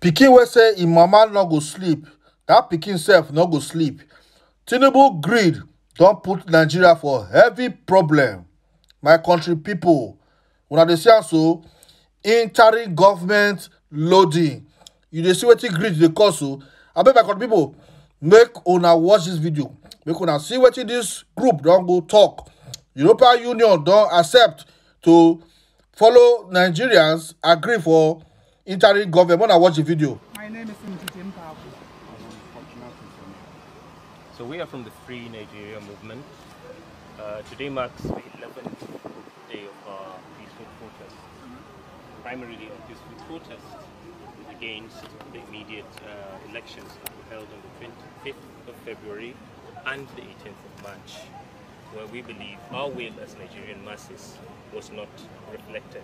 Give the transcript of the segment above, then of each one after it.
Pikin wey say im mama no go sleep, dat pikin sef no go sleep. Tinubu greed don put Nigeria for heavy problem. My country pipo, una dey see am so, interim government loading. You dey see wetin greed dey cause o. Abeg my country pipo, make una watch dis video, make una see wetin dis group don go talk. European Union don accept to follow Nigerians agree for interim government. When I watch the video. My name is ntér. So we are from the Free Nigeria movement. Today marks the 11th day of our peaceful protest. Primarily our peaceful protest is against the immediate elections that were held on the 25th of February and the 18th of March, where we believe our will as Nigerian masses was not reflected.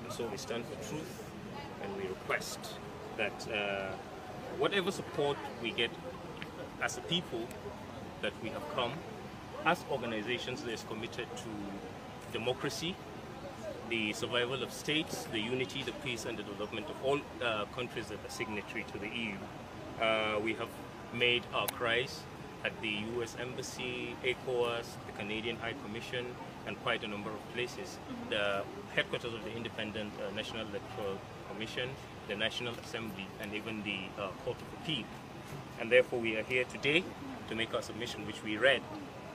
And so we stand for truth, and we request that whatever support we get as a people, that we have come as organizations that is committed to democracy, the survival of states, the unity, the peace and the development of all countries that are signatory to the EU. We have made our cries at the US Embassy, ECOWAS, the Canadian High Commission, and quite a number of places. The headquarters of the Independent National Electoral Commission, the National Assembly, and even the Court of Appeal. And therefore we are here today to make our submission, which we read.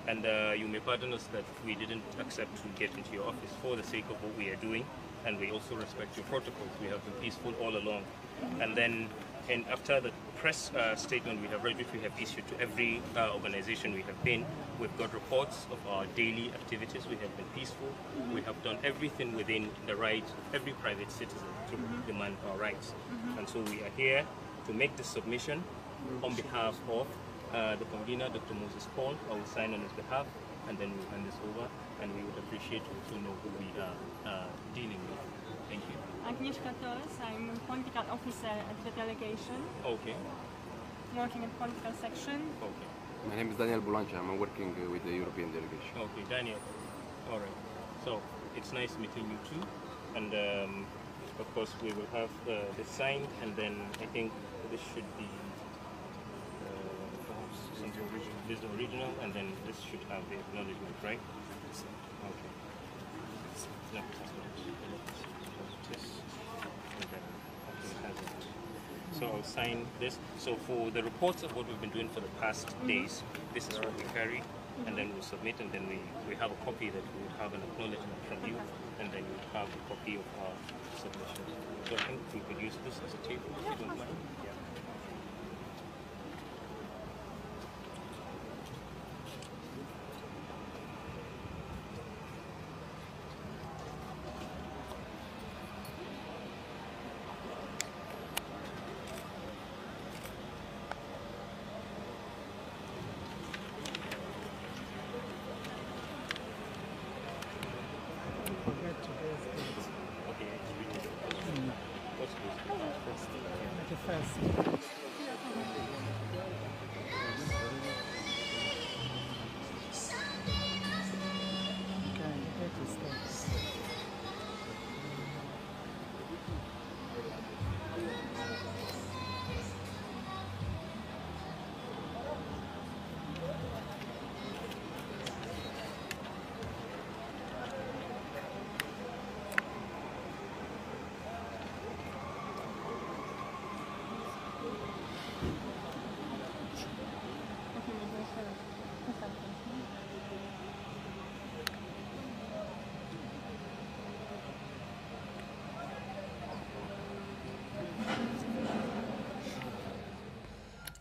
And you may pardon us that we didn't accept to get into your office for the sake of what we are doing. And we also respect your protocols. We have been peaceful all along. And then after the press statement we have read, which we have issued to every organization we have been, we've got reports of our daily activities. We have been peaceful. We have done everything within the right of every private citizen to demand our rights. And so we are here to make this submission on behalf of the convener, Dr. Moses Paul. I will sign on his behalf, and then we'll hand this over, and we would appreciate to know who we are dealing with. Thank you. Agnieszka Tols, I'm a political officer at the delegation. Okay. Working in political section. Okay. My name is Daniel Bulancha. I'm working with the European delegation. Okay, Daniel. All right. So it's nice meeting you too, and of course we will have the sign, and then I think this should be this is the original, and then this should have the acknowledgement, right? Okay. No, that's not. This, and then, okay, it has it. So I'll sign this. So for the reports of what we've been doing for the past days, this is what we carry, and then we'll submit, and then we have a copy that we would have an acknowledgement from you, and then you have a copy of our submission. So I think we could use this as a table, if you don't mind. Yeah.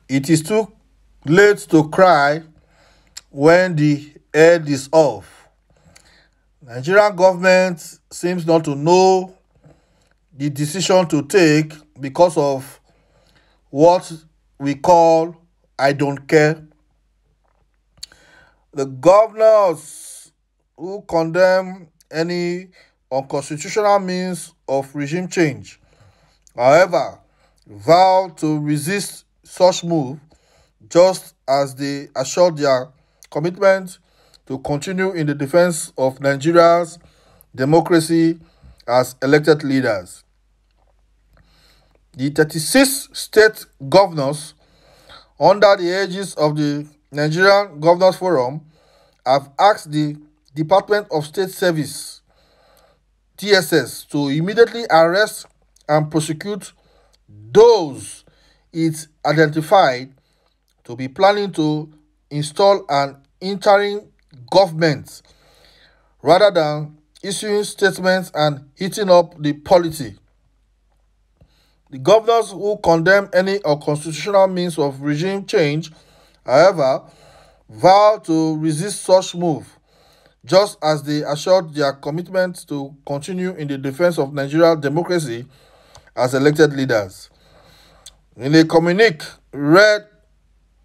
It is too late to cry when the head is off. Nigerian government seems not to know the decision to take because of what we call I don't care. The governors who condemn any unconstitutional means of regime change, however, vow to resist such move, just as they assured their commitment to continue in the defense of Nigeria's democracy as elected leaders. The 36 state governors under the aegis of the Nigerian Governors Forum have asked the Department of State Service (DSS) to immediately arrest and prosecute those it identified to be planning to install an interim government rather than issuing statements and heating up the polity. The governors who condemn any unconstitutional means of regime change, however, vow to resist such move, just as they assured their commitment to continue in the defense of Nigerian democracy as elected leaders. In a communique read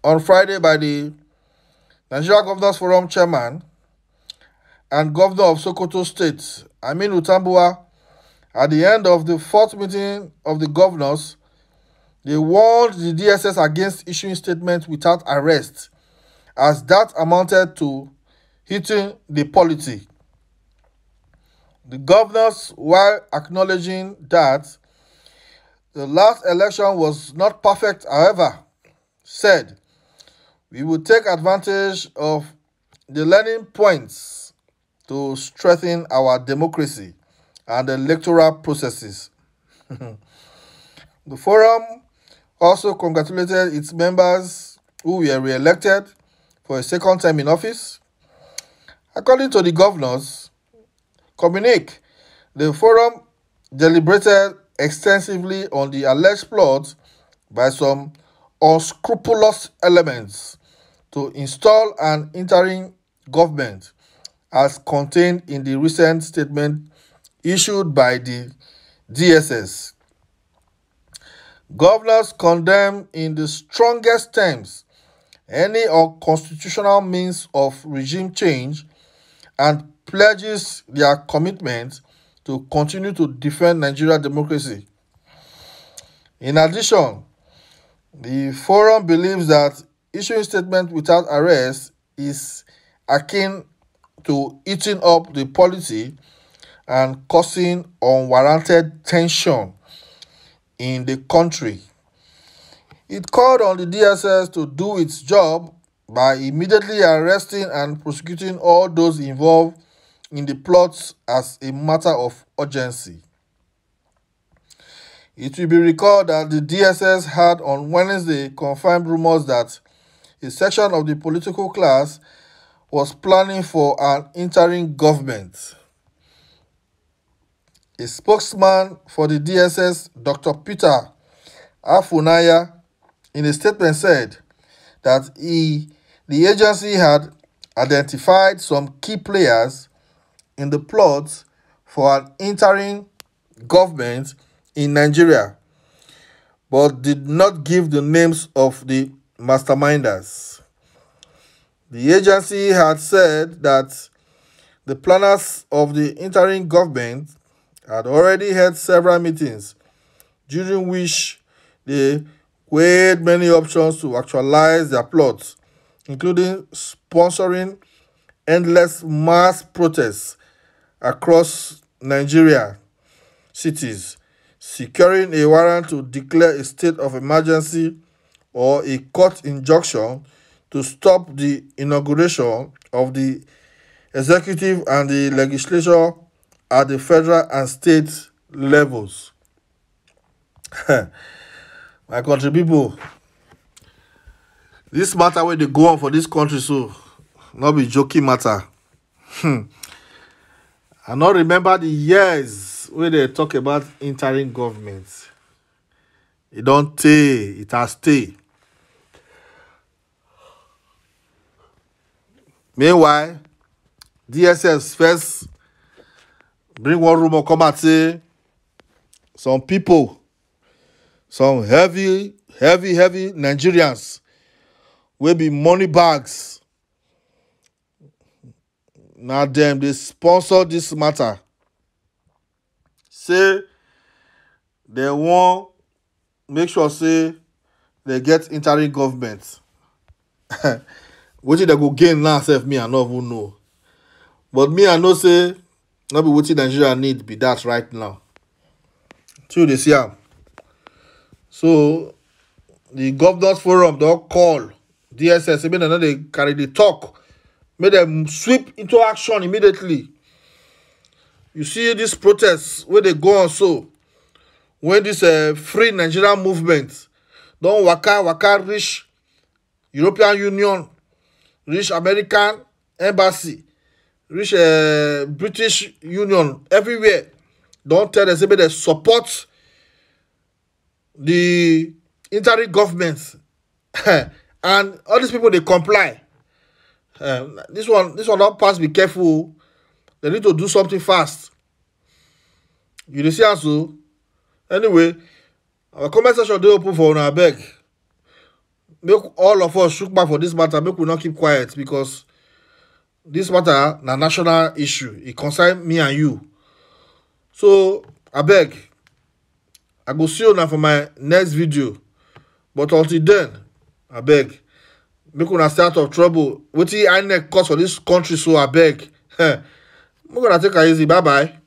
on Friday by the Nigeria Governors Forum chairman and governor of Sokoto State, Aminu Tambuwa, at the end of the fourth meeting of the governors, they warned the DSS against issuing statements without arrest, as that amounted to hitting the polity. The governors, while acknowledging that the last election was not perfect, however, said, "We will take advantage of the learning points to strengthen our democracy and electoral processes." The forum also congratulated its members who were re-elected for a second term in office. According to the governors' communique, the forum deliberated extensively on the alleged plot by some unscrupulous elements to install an interim government, as contained in the recent statement issued by the DSS. Governors condemn in the strongest terms any unconstitutional means of regime change and pledges their commitment to continue to defend Nigerian democracy. In addition, the forum believes that issuing statements without arrest is akin to eating up the polity and causing unwarranted tension in the country. It called on the DSS to do its job by immediately arresting and prosecuting all those involved in the plots as a matter of urgency. It will be recalled that the DSS had on Wednesday confirmed rumors that a section of the political class was planning for an interim government. A spokesman for the DSS, Dr. Peter Afunaya, in a statement said that the agency had identified some key players in the plot for an interim government in Nigeria, but did not give the names of the masterminders. The agency had said that the planners of the interim government had already held several meetings, during which they weighed many options to actualize their plots, including sponsoring endless mass protests across Nigeria cities, securing a warrant to declare a state of emergency or a court injunction to stop the inauguration of the executive and the legislature at the federal and state levels. My country people, this matter where they go on for this country, so not be joking matter. I not remember the years where they talk about interim government. It don't stay, it has stay. Meanwhile, DSS first bring one rumor come and say some people, some heavy Nigerians will be money bags. Now them they sponsor this matter. Say they want make sure say they get interim government. What they go gain now, self me I not even know. But me I know say not be what Nigeria need be that right now. Till this year. So the governors forum don't call DSS, say make dem no dey carry the talk, make them sweep into action immediately. You see this protest where they go on, so when this free Nigerian movement don waka reach European Union, reach American embassy, reach British Union, everywhere, don tell them say make dem support the interim government. And all these people, they comply. This one don't pass, be careful. They need to do something fast. You dey see so. Anyway, our comment section dey open for una abeg. Make all of us shook back for this matter. Make we not keep quiet, because this matter na national issue. It concern me and you. So abeg, I go see you now for my next video. But until then, abeg, make una stay out of trouble. Wetin INEC cause for this country, so abeg. Make una take it easy. Bye bye.